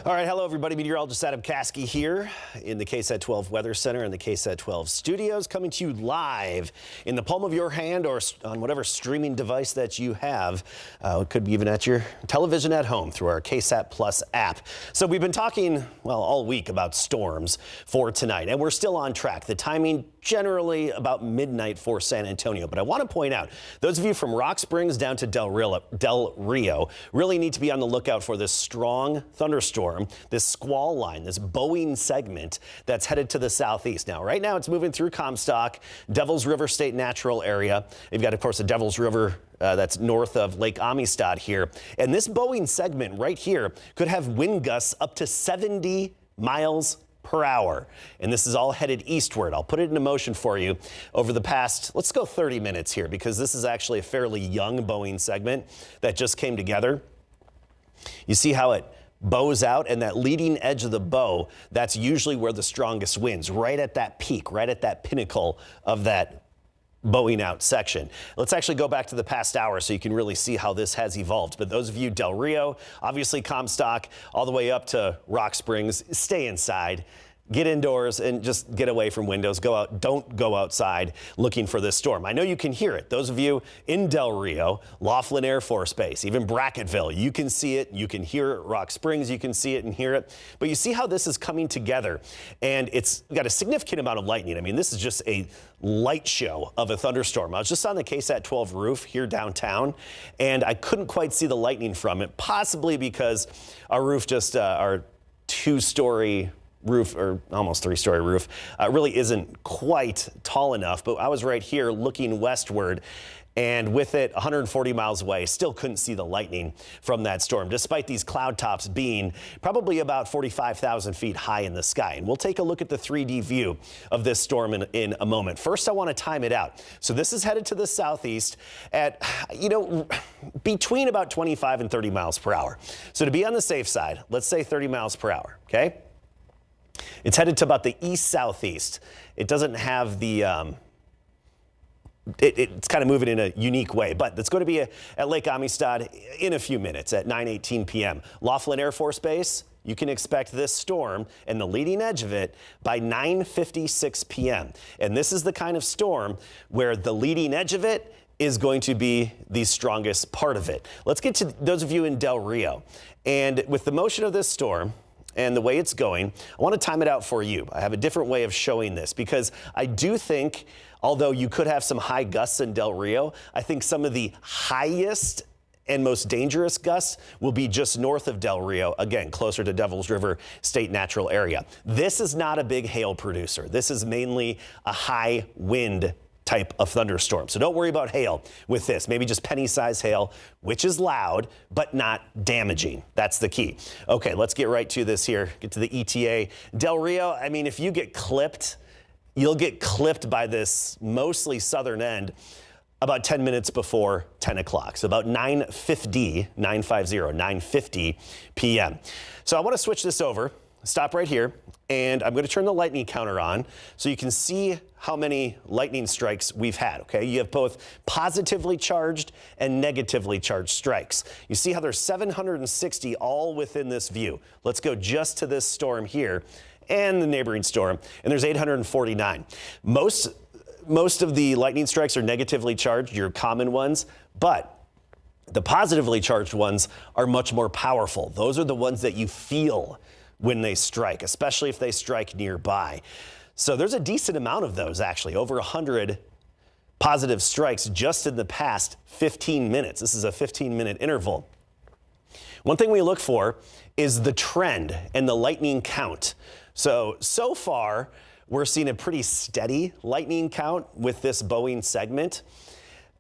All right, hello everybody. Meteorologist Adam Caskey here in the KSAT 12 Weather Center and the KSAT 12 studios, coming to you live in the palm of your hand or on whatever streaming device that you have. It could be even at your television at home through our KSAT Plus app. So we've been talking, well, all week about storms for tonight, and we're still on track. The timing generally about midnight for San Antonio. But I want to point out, those of you from Rock Springs down to Del Rio really need to be on the lookout for this strong thunderstorm, this squall line, this bowing segment that's headed to the southeast. Now, right now it's moving through Comstock, Devils River State Natural Area. You've got, of course, the Devils River that's north of Lake Amistad here. And this bowing segment right here could have wind gusts up to 70 miles per hour. And this is all headed eastward. I'll put it into motion for you over the past, let's go 30 minutes here, because this is actually a fairly young bowing segment that just came together. You see how it bows out, and that leading edge of the bow, that's usually where the strongest winds, right at that peak, right at that pinnacle of that bowing out section. Let's actually go back to the past hour so you can really see how this has evolved. But those of you Del Rio, obviously Comstock, all the way up to Rock Springs, stay inside. Get indoors and just get away from windows. Go out. Don't go outside looking for this storm. I know you can hear it. Those of you in Del Rio, Laughlin Air Force Base, even Brackettville, you can see it. You can hear it. Rock Springs, you can see it and hear it. But you see how this is coming together, and it's got a significant amount of lightning. I mean, this is just a light show of a thunderstorm. I was just on the KSAT 12 roof here downtown, and I couldn't quite see the lightning from it, possibly because our roof just, our two-story roof, or almost three-story roof, really isn't quite tall enough. But I was right here looking westward, and with it 140 miles away, still couldn't see the lightning from that storm, despite these cloud tops being probably about 45,000 feet high in the sky. And we'll take a look at the 3D view of this storm in a moment. First, I want to time it out. So this is headed to the southeast at, between about 25 and 30 miles per hour. So to be on the safe side, let's say 30 miles per hour, okay? It's headed to about the east-southeast. It doesn't have the, it's kind of moving in a unique way, but it's going to be at Lake Amistad in a few minutes at 9:18 p.m. Laughlin Air Force Base, you can expect this storm and the leading edge of it by 9:56 p.m. And this is the kind of storm where the leading edge of it is going to be the strongest part of it. Let's get to those of you in Del Rio. And with the motion of this storm and the way it's going, I want to time it out for you. I have a different way of showing this, because I do think, although you could have some high gusts in Del Rio, I think some of the highest and most dangerous gusts will be just north of Del Rio, again, closer to Devils River State Natural Area. This is not a big hail producer. This is mainly a high wind type of thunderstorm. So don't worry about hail with this. Maybe just penny-sized hail, which is loud, but not damaging. That's the key. Okay, let's get right to this here. Get to the ETA. Del Rio, I mean, if you get clipped, you'll get clipped by this mostly southern end about 10 minutes before 10 o'clock. So about 9:50 p.m. So I want to switch this over. Stop right here, and I'm going to turn the lightning counter on so you can see how many lightning strikes we've had, okay? You have both positively charged and negatively charged strikes. You see how there's 760 all within this view. Let's go just to this storm here and the neighboring storm, and there's 849. Most of the lightning strikes are negatively charged, your common ones, but the positively charged ones are much more powerful. Those are the ones that you feel when they strike, especially if they strike nearby. So there's a decent amount of those, actually, over 100 positive strikes just in the past 15 minutes. This is a 15-minute interval. One thing we look for is the trend and the lightning count. So far, we're seeing a pretty steady lightning count with this bowing segment.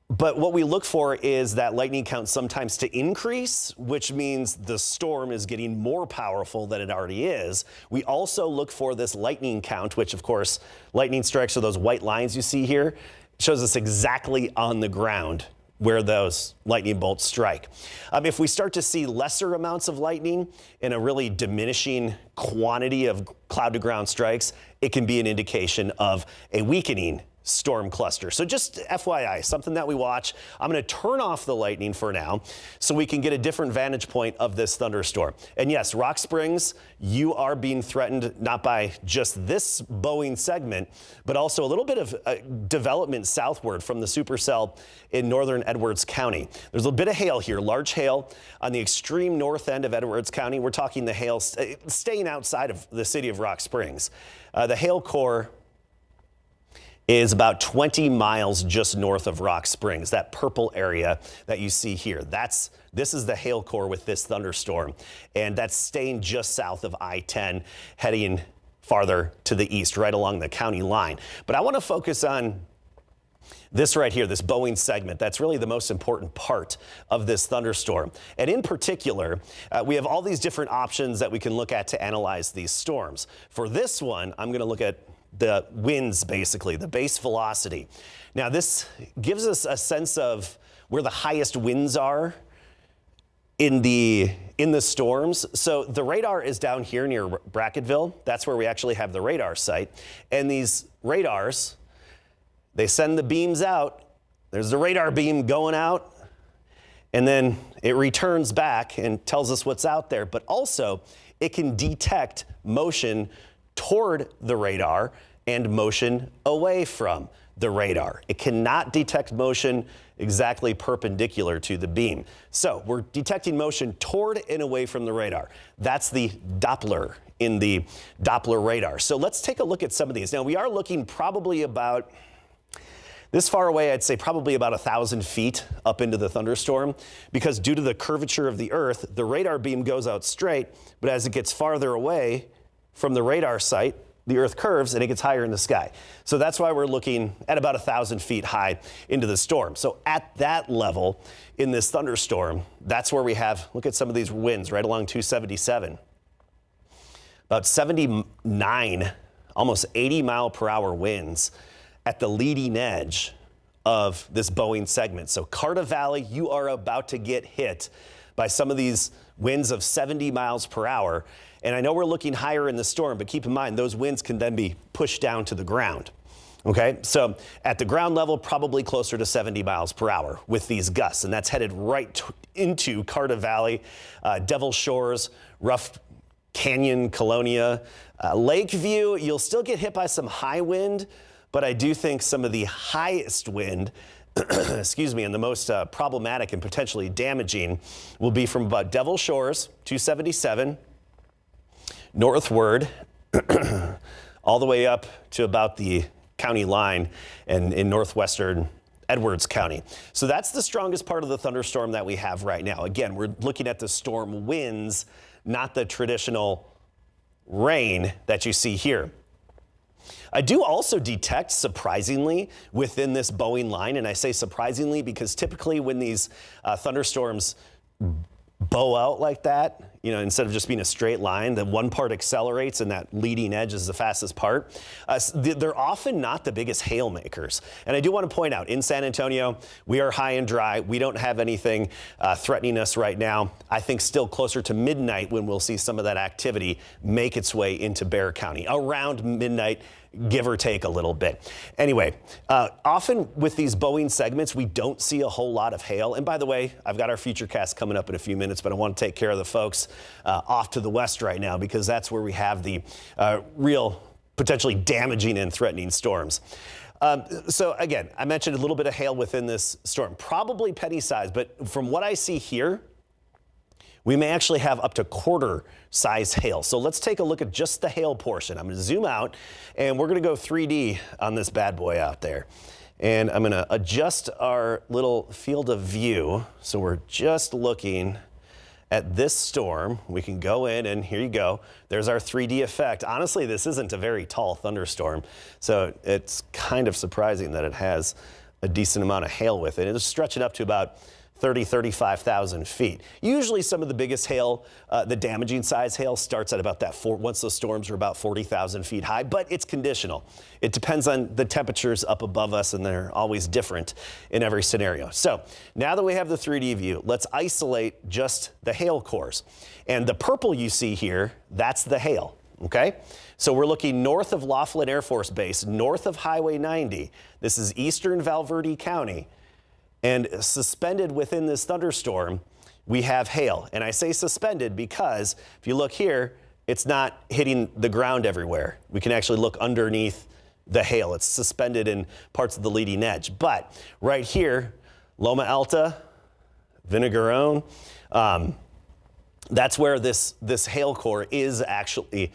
But what we look for is that lightning count sometimes to increase, which means the storm is getting more powerful than it already is. We also look for this lightning count, which of course, lightning strikes are those white lines you see here. It shows us exactly on the ground where those lightning bolts strike. If we start to see lesser amounts of lightning and a really diminishing quantity of cloud to ground strikes, it can be an indication of a weakening storm cluster. So just FYI, something that we watch. I'm going to turn off the lightning for now so we can get a different vantage point of this thunderstorm. And yes, Rock Springs, you are being threatened not by just this Boeing segment, but also a little bit of development southward from the supercell in northern Edwards County. There's a bit of hail here, large hail on the extreme north end of Edwards County. We're talking the hail staying outside of the city of Rock Springs. The hail core is about 20 miles just north of Rock Springs, that purple area that you see here. This is the hail core with this thunderstorm, and that's staying just south of I-10, heading farther to the east, right along the county line. But I want to focus on this right here, this Boeing segment. That's really the most important part of this thunderstorm. And in particular, we have all these different options that we can look at to analyze these storms. For this one, I'm going to look at the winds, basically, the base velocity. Now, this gives us a sense of where the highest winds are in the storms. So the radar is down here near Brackettville. That's where we actually have the radar site. And these radars, they send the beams out. There's the radar beam going out, and then it returns back and tells us what's out there. But also, it can detect motion toward the radar and motion away from the radar. It cannot detect motion exactly perpendicular to the beam. So we're detecting motion toward and away from the radar. That's the Doppler in the Doppler radar. So let's take a look at some of these. Now, we are looking probably about this far away. I'd say probably about 1,000 feet up into the thunderstorm, because due to the curvature of the Earth, the radar beam goes out straight, but as it gets farther away from the radar site, the Earth curves and it gets higher in the sky. So that's why we're looking at about 1,000 feet high into the storm. So at that level in this thunderstorm, that's where we have, look at some of these winds right along 277. About 79, almost 80 mile per hour winds at the leading edge of this Boeing segment. So Carter Valley, you are about to get hit by some of these winds of 70 miles per hour. And I know we're looking higher in the storm, but keep in mind those winds can then be pushed down to the ground. Okay, so at the ground level, probably closer to 70 miles per hour with these gusts, and that's headed right into Carter Valley, Devil Shores, Rough Canyon, Colonia, Lakeview. You'll still get hit by some high wind, but I do think some of the highest wind, excuse me, and the most problematic and potentially damaging will be from about Devil Shores, 277, northward, all the way up to about the county line and in northwestern Edwards County. So that's the strongest part of the thunderstorm that we have right now. Again, we're looking at the storm winds, not the traditional rain that you see here. I do also detect, surprisingly, within this Boeing line, and I say surprisingly because typically when these thunderstorms bow out like that, you know, instead of just being a straight line, the one part accelerates and that leading edge is the fastest part. They're often not the biggest hail makers. And I do want to point out, in San Antonio, we are high and dry. We don't have anything threatening us right now. I think still closer to midnight when we'll see some of that activity make its way into Bexar County. Around midnight, give or take a little bit. Anyway, often with these Boeing segments, we don't see a whole lot of hail. And by the way, I've got our Futurecast coming up in a few minutes, but I want to take care of the folks off to the west right now, because that's where we have the real potentially damaging and threatening storms. So again, I mentioned a little bit of hail within this storm, probably penny size, but from what I see here, we may actually have up to quarter size hail. So let's take a look at just the hail portion. I'm going to zoom out and we're going to go 3D on this bad boy out there. And I'm going to adjust our little field of view. So we're just looking at this storm. We can go in and here you go. There's our 3D effect. Honestly, this isn't a very tall thunderstorm, so it's kind of surprising that it has a decent amount of hail with it. It's stretching up to about 35,000 feet. Usually some of the biggest hail, the damaging size hail starts at about that once those storms are about 40,000 feet high, but it's conditional. It depends on the temperatures up above us, and they're always different in every scenario. So now that we have the 3D view, let's isolate just the hail cores. And the purple you see here, that's the hail. Okay, so we're looking north of Laughlin Air Force Base, north of Highway 90. This is eastern Val Verde County. And suspended within this thunderstorm, we have hail. And I say suspended because if you look here, it's not hitting the ground everywhere. We can actually look underneath the hail. It's suspended in parts of the leading edge. But right here, Loma Alta, Vinegarone, that's where this hail core is actually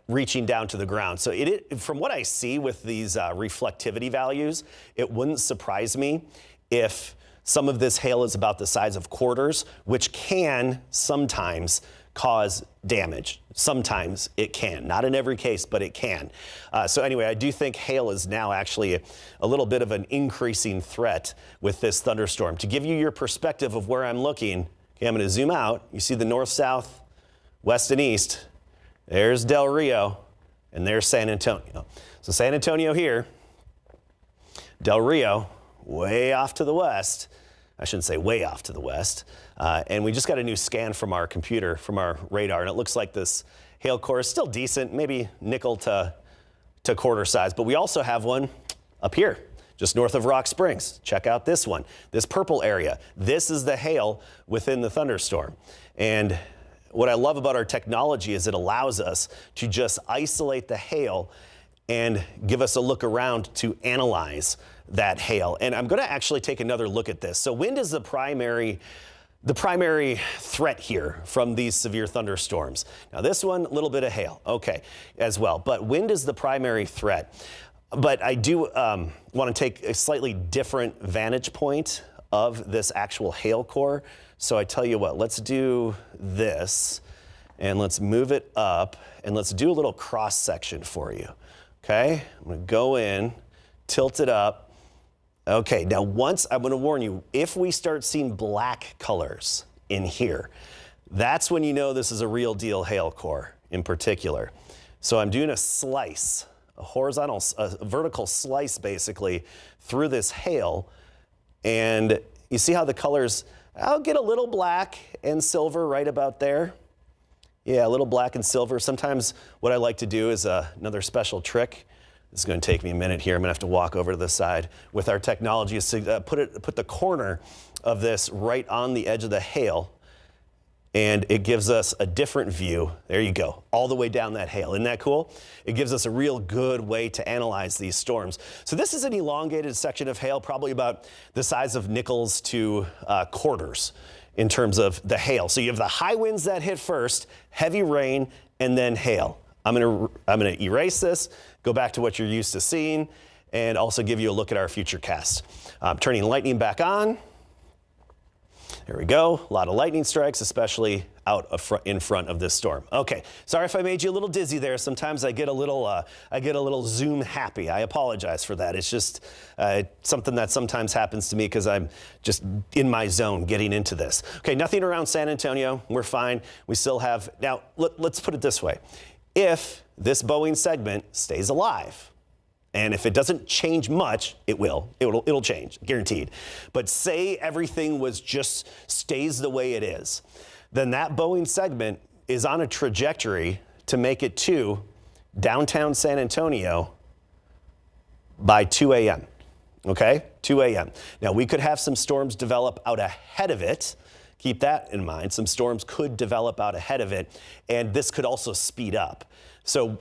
reaching down to the ground. So from what I see with these reflectivity values, it wouldn't surprise me if some of this hail is about the size of quarters, which can sometimes cause damage. Sometimes it can. Not in every case, but it can. So anyway, I do think hail is now actually a little bit of an increasing threat with this thunderstorm. To give you your perspective of where I'm looking, okay, I'm going to zoom out. You see the north, south, west, and east. There's Del Rio, and there's San Antonio. So San Antonio here, Del Rio, way off to the west. I shouldn't say way off to the west. And we just got a new scan from our computer, from our radar, and it looks like this hail core is still decent, maybe nickel to quarter size. But we also have one up here, just north of Rock Springs. Check out this one, this purple area. This is the hail within the thunderstorm. And what I love about our technology is it allows us to just isolate the hail and give us a look around to analyze that hail. And I'm going to actually take another look at this. So wind is the primary threat here from these severe thunderstorms. Now this one, a little bit of hail, okay, as well. But wind is the primary threat. But I do want to take a slightly different vantage point of this actual hail core. So I tell you what, let's do this and let's move it up and let's do a little cross section for you. Okay, I'm going to go in, tilt it up. Okay, now once, I'm going to warn you, if we start seeing black colors in here, that's when you know this is a real deal hail core in particular. So I'm doing a slice, a vertical slice basically through this hail. And you see how the colors, I'll get a little black and silver right about there. Yeah, a little black and silver. Sometimes what I like to do is another special trick. This is going to take me a minute here. I'm going to have to walk over to the side with our technology is to put the corner of this right on the edge of the hail, and it gives us a different view. There you go, all the way down that hail. Isn't that cool? It gives us a real good way to analyze these storms. So this is an elongated section of hail, probably about the size of nickels to quarters in terms of the hail. So you have the high winds that hit first, heavy rain, and then hail. I'm gonna erase this, go back to what you're used to seeing, and also give you a look at our future cast. Turning lightning back on. There we go. A lot of lightning strikes, especially out in front of this storm. Okay, sorry if I made you a little dizzy there. Sometimes I get a little zoom happy. I apologize for that. It's just something that sometimes happens to me because I'm just in my zone getting into this. Okay, nothing around San Antonio. We're fine. We still have, now let's put it this way. If this Boeing segment stays alive, and if it doesn't change much, it'll change, guaranteed. But say everything stays the way it is, then that Boeing segment is on a trajectory to make it to downtown San Antonio by 2 a.m. Okay, 2 a.m. Now we could have some storms develop out ahead of it. Keep that in mind. Some storms could develop out ahead of it, and this could also speed up. So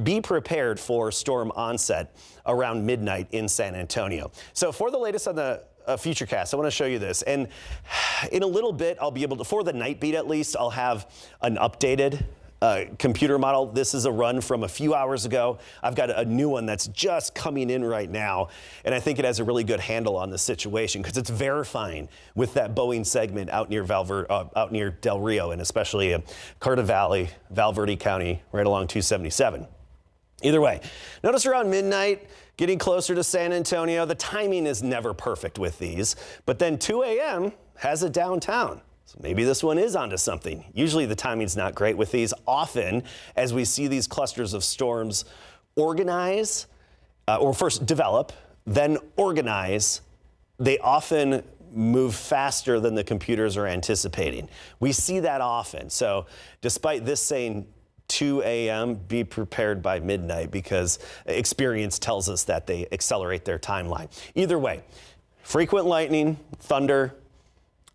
be prepared for storm onset around midnight in San Antonio. So for the latest on the Futurecast, I want to show you this. And in a little bit, I'll be able to, for the night beat at least, I'll have an updated computer model. This is a run from a few hours ago. I've got a new one that's just coming in right now, and I think it has a really good handle on the situation because it's verifying with that Boeing segment out near Del Rio, and especially Carter Valley, Val Verde County, right along 277. Either way, notice around midnight, getting closer to San Antonio. The timing is never perfect with these, but then 2 a.m. has a downtown. So maybe this one is onto something. Usually the timing's not great with these. Often, as we see these clusters of storms organize, or first develop, then organize, they often move faster than the computers are anticipating. We see that often. So despite this saying 2 a.m., be prepared by midnight because experience tells us that they accelerate their timeline. Either way, frequent lightning, thunder,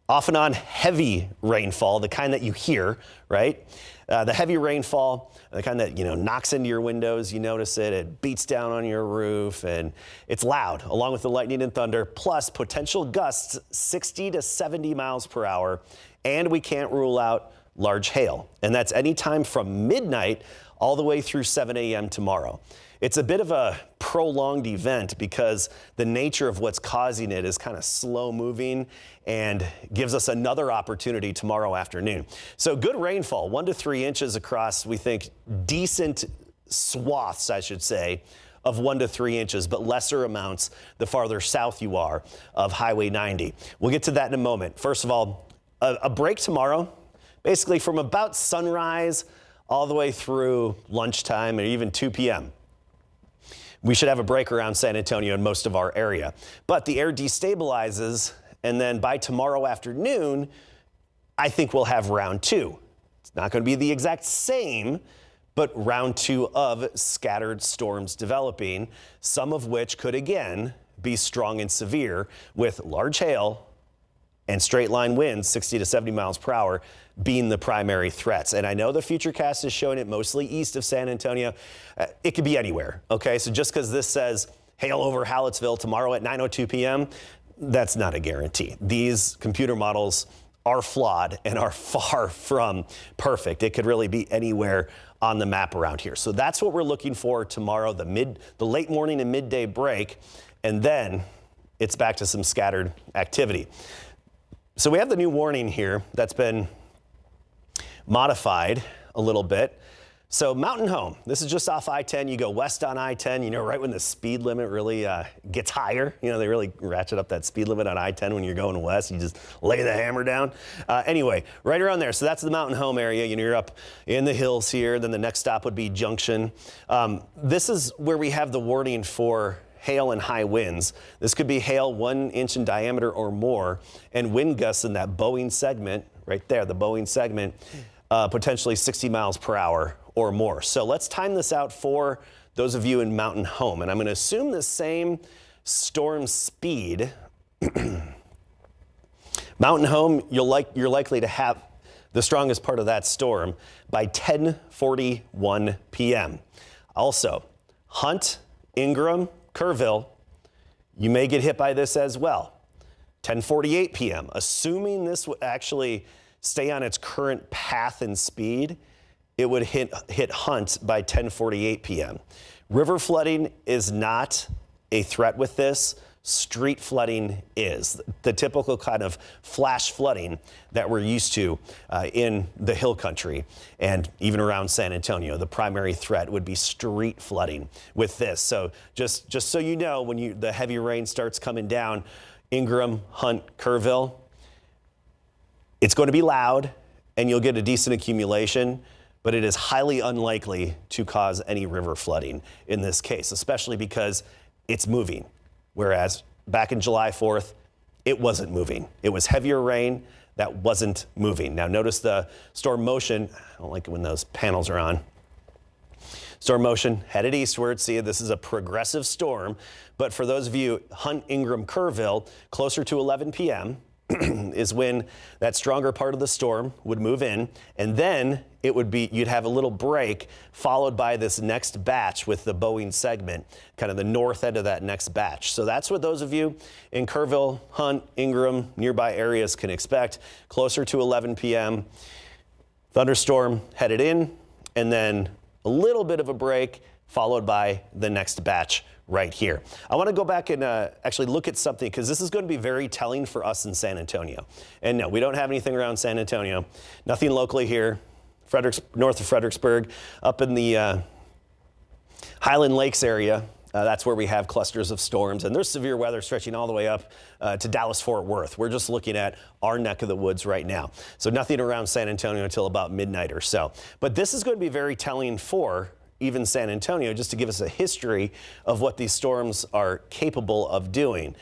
off and on heavy rainfall, the kind that you hear, right? The heavy rainfall, the kind that, knocks into your windows, you notice it, it beats down on your roof, and it's loud, along with the lightning and thunder, plus potential gusts 60 to 70 miles per hour, and we can't rule out large hail. And that's anytime from midnight all the way through 7 a.m. tomorrow. It's a bit of a prolonged event because the nature of what's causing it is kind of slow moving and gives us another opportunity tomorrow afternoon. So good rainfall, 1 to 3 inches across, we think, decent swaths, I should say, of 1 to 3 inches, but lesser amounts the farther south you are of Highway 90. We'll get to that in a moment. First of all, a break tomorrow, basically from about sunrise all the way through lunchtime or even 2 p.m. We should have a break around San Antonio and most of our area. But the air destabilizes, and then by tomorrow afternoon, I think we'll have round 2. It's not going to be the exact same, but round 2 of scattered storms developing, some of which could again be strong and severe with large hail and straight line winds, 60 to 70 miles per hour, being the primary threats. And I know the Futurecast is showing it mostly east of San Antonio. It could be anywhere, okay? So just because this says hail over Hallettsville tomorrow at 9:02 p.m., that's not a guarantee. These computer models are flawed and are far from perfect. It could really be anywhere on the map around here. So that's what we're looking for tomorrow, the late morning and midday break, and then it's back to some scattered activity. So we have the new warning here that's been modified a little bit. So Mountain Home, this is just off I-10. You go west on I-10, right when the speed limit really gets higher. They really ratchet up that speed limit on I-10 when you're going west. You just lay the hammer down. Anyway, right around there. So that's the Mountain Home area. You're up in the hills here. Then the next stop would be Junction. This is where we have the warning for hail and high winds. This could be hail 1 inch in diameter or more, and wind gusts in that Boeing segment right there, the Boeing segment, potentially 60 miles per hour or more. So let's time this out for those of you in Mountain Home. And I'm going to assume the same storm speed. Mountain Home, you're likely to have the strongest part of that storm by 10:41 p.m. Also, Hunt, Ingram, Kerrville, you may get hit by this as well. 10:48 p.m. Assuming this would actually stay on its current path and speed, it would hit Hunt by 10:48 p.m. River flooding is not a threat with this. Street flooding is the typical kind of flash flooding that we're used to in the hill country and even around San Antonio. The primary threat would be street flooding with this. So just so you know, when the heavy rain starts coming down, Ingram, Hunt, Kerrville, it's going to be loud and you'll get a decent accumulation, but it is highly unlikely to cause any river flooding in this case, especially because it's moving. Whereas back in July 4th, it wasn't moving. It was heavier rain that wasn't moving. Now notice the storm motion. I don't like it when those panels are on. Storm motion headed eastward. See, this is a progressive storm. But for those of you, Hunt, Ingram, Kerrville, closer to 11 p.m. is when that stronger part of the storm would move in, and then you'd have a little break followed by this next batch with the Boeing segment, kind of the north end of that next batch. So that's what those of you in Kerrville, Hunt, Ingram, nearby areas can expect. Closer to 11 p.m. thunderstorm headed in, and then a little bit of a break followed by the next batch right here. I want to go back and actually look at something because this is going to be very telling for us in San Antonio. And no, we don't have anything around San Antonio. Nothing locally here. North of Fredericksburg, up in the Highland Lakes area. That's where we have clusters of storms, and there's severe weather stretching all the way up to Dallas-Fort Worth. We're just looking at our neck of the woods right now. So nothing around San Antonio until about midnight or so. But this is going to be very telling for even San Antonio, just to give us a history of what these storms are capable of doing.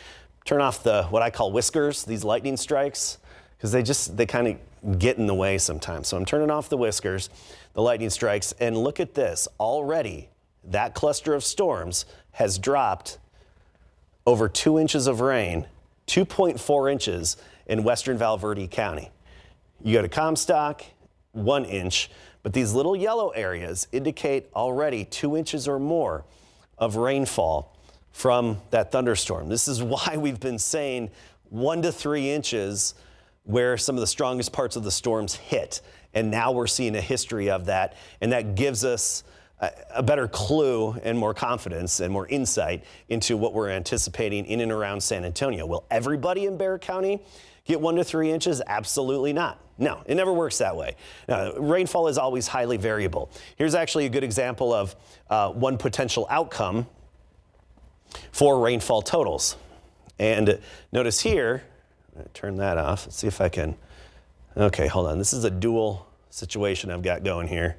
Turn off what I call whiskers, these lightning strikes. because they kind of get in the way sometimes. So I'm turning off the whiskers, the lightning strikes, and look at this. Already, that cluster of storms has dropped over 2 inches of rain, 2.4 inches in western Val Verde County. You go to Comstock, 1 inch, but these little yellow areas indicate already 2 inches or more of rainfall from that thunderstorm. This is why we've been saying 1 to 3 inches where some of the strongest parts of the storms hit. And now we're seeing a history of that, and that gives us a better clue and more confidence and more insight into what we're anticipating in and around San Antonio. Will everybody in Bexar County get 1 to 3 inches? Absolutely not. No, it never works that way. Rainfall is always highly variable. Here's actually a good example of one potential outcome for rainfall totals. And notice here, turn that off. Let's see if I can. Okay, hold on. This is a dual situation I've got going here.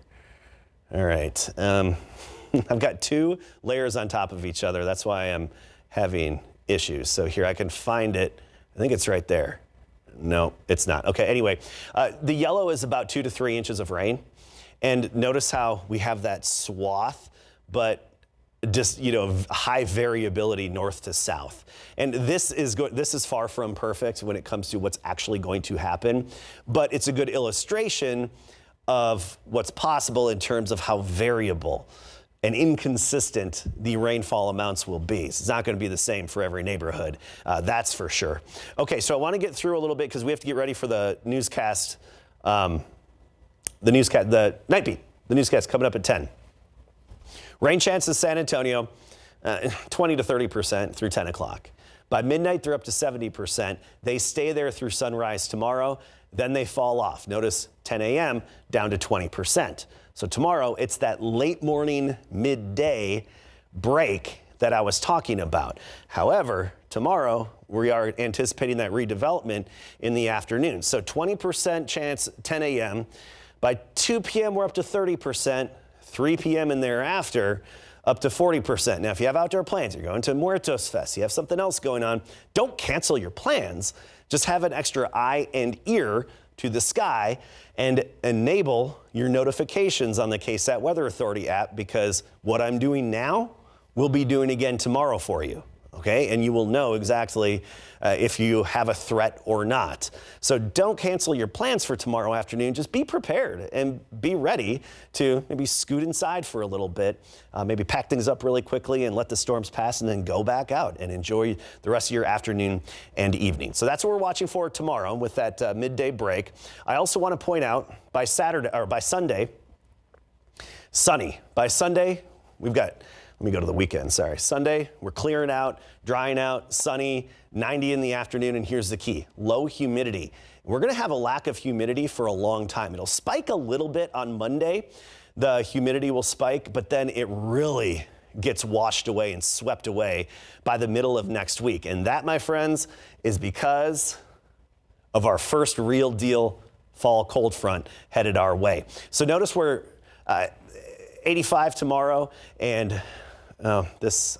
All right. I've got 2 layers on top of each other. That's why I'm having issues. So here I can find it. I think it's right there. No, it's not. Okay, anyway, the yellow is about 2 to 3 inches of rain. And notice how we have that swath, but just, high variability north to south. And this is far from perfect when it comes to what's actually going to happen, but it's a good illustration of what's possible in terms of how variable and inconsistent the rainfall amounts will be. It's not going to be the same for every neighborhood, that's for sure. Okay, so I want to get through a little bit because we have to get ready for the newscast, the night beat, the newscast coming up at 10. Rain chances San Antonio, 20 to 30% through 10 o'clock. By midnight, they're up to 70%. They stay there through sunrise tomorrow. Then they fall off. Notice 10 a.m. down to 20%. So tomorrow, it's that late morning, midday break that I was talking about. However, tomorrow, we are anticipating that redevelopment in the afternoon. So 20% chance 10 a.m. By 2 p.m., we're up to 30%. 3 p.m. and thereafter, up to 40%. Now, if you have outdoor plans, you're going to Muertos Fest, you have something else going on, don't cancel your plans. Just have an extra eye and ear to the sky and enable your notifications on the KSAT Weather Authority app, because what I'm doing now, we'll be doing again tomorrow for you. Okay, and you will know exactly if you have a threat or not. So don't cancel your plans for tomorrow afternoon. Just be prepared and be ready to maybe scoot inside for a little bit, maybe pack things up really quickly and let the storms pass, and then go back out and enjoy the rest of your afternoon and evening. So that's what we're watching for tomorrow with that midday break. I also want to point out by Sunday, sunny. By Sunday, we've got, let me go to the weekend, sorry. Sunday, we're clearing out, drying out, sunny, 90 in the afternoon, and here's the key, low humidity. We're gonna have a lack of humidity for a long time. It'll spike a little bit on Monday. The humidity will spike, but then it really gets washed away and swept away by the middle of next week. And that, my friends, is because of our first real deal fall cold front headed our way. So notice we're 85 tomorrow, and I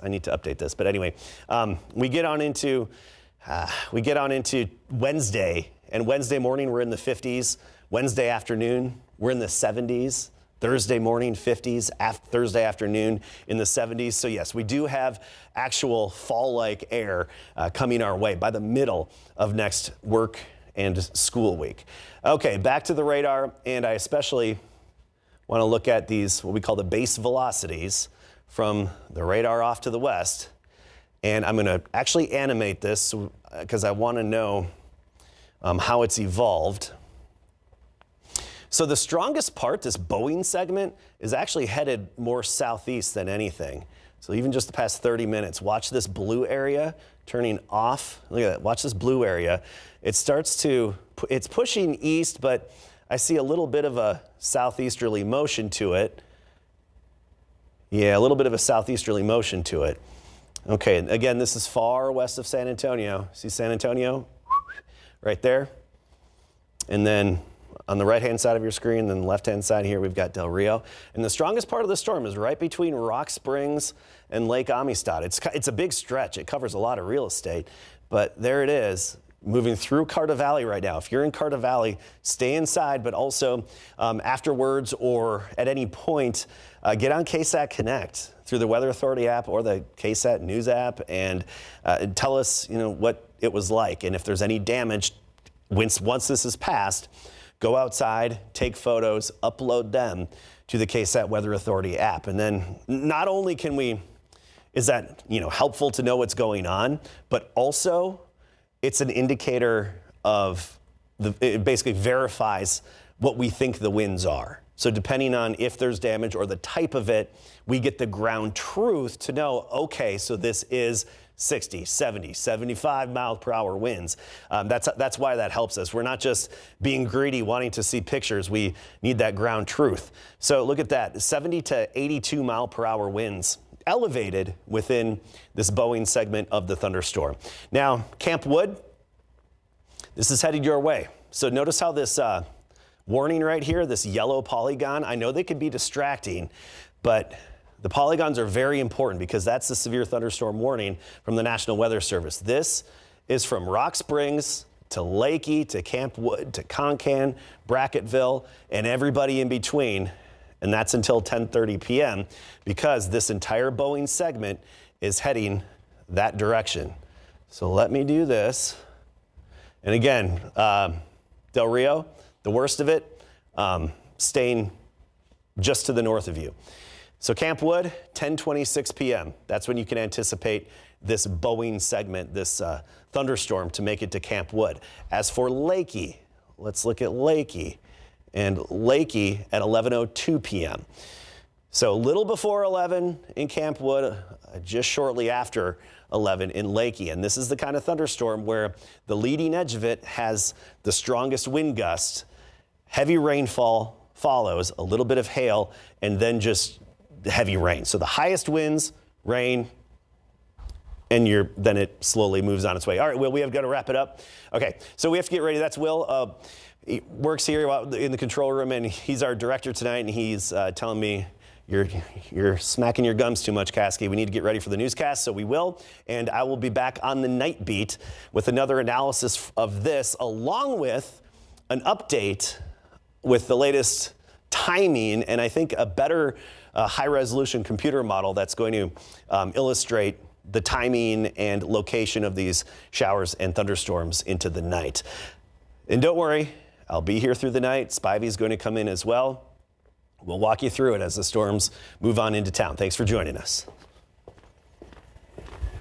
need to update this, but anyway, we get on into Wednesday, and Wednesday morning we're in the 50s. Wednesday afternoon we're in the 70s. Thursday morning 50s. Thursday afternoon in the 70s. So yes, we do have actual fall-like air coming our way by the middle of next work and school week. Okay, back to the radar, and I especially want to look at these, what we call the base velocities from the radar off to the west. And I'm going to actually animate this because I want to know how it's evolved. So the strongest part, this Boeing segment, is actually headed more southeast than anything. So even just the past 30 minutes, watch this blue area turning off. Look at that, watch this blue area. It's pushing east, but I see a little bit of a southeasterly motion to it. Yeah, a little bit of a southeasterly motion to it. Okay, again, this is far west of San Antonio. See San Antonio? Right there. And then on the right-hand side of your screen, then the left-hand side here, we've got Del Rio. And the strongest part of the storm is right between Rock Springs and Lake Amistad. It's a big stretch. It covers a lot of real estate. But there it is. moving through Carter Valley right now. If you're in Carter Valley, stay inside, but also afterwards or at any point, get on KSAT Connect through the Weather Authority app or the KSAT News app and tell us, what it was like. And if there's any damage, once this is passed, go outside, take photos, upload them to the KSAT Weather Authority app. And then not only is that helpful to know what's going on, but also it's an indicator of it basically verifies what we think the winds are. So depending on if there's damage or the type of it, we get the ground truth to know, okay, so this is 60, 70, 75 miles per hour winds. That's why that helps us. We're not just being greedy, wanting to see pictures. We need that ground truth. So look at that, 70 to 82 mile per hour winds elevated within this Boeing segment of the thunderstorm. Now, Camp Wood, this is headed your way. So notice how this warning right here, this yellow polygon, I know they could be distracting, but the polygons are very important because that's the severe thunderstorm warning from the National Weather Service. This is from Rock Springs to Leakey to Camp Wood to Concan, Brackettville, and everybody in between. And that's until 10:30 p.m. because this entire Boeing segment is heading that direction. So let me do this. And again, Del Rio, the worst of it, staying just to the north of you. So Camp Wood, 10:26 p.m. That's when you can anticipate this Boeing segment, this thunderstorm to make it to Camp Wood. As for Leakey, let's look at Leakey. And Leakey at 11:02 p.m. So a little before 11 in Camp Wood, just shortly after 11 in Leakey. And this is the kind of thunderstorm where the leading edge of it has the strongest wind gusts, heavy rainfall follows, a little bit of hail, and then just heavy rain. So the highest winds, rain, and then it slowly moves on its way. All right, Will, we have got to wrap it up. Okay, so we have to get ready. That's Will. He works here in the control room, and he's our director tonight, and he's telling me, you're smacking your gums too much, Caskey. We need to get ready for the newscast, so we will. And I will be back on the night beat with another analysis of this, along with an update with the latest timing, and I think a better high-resolution computer model that's going to illustrate the timing and location of these showers and thunderstorms into the night. And don't worry, I'll be here through the night. Spivey's going to come in as well. We'll walk you through it as the storms move on into town. Thanks for joining us.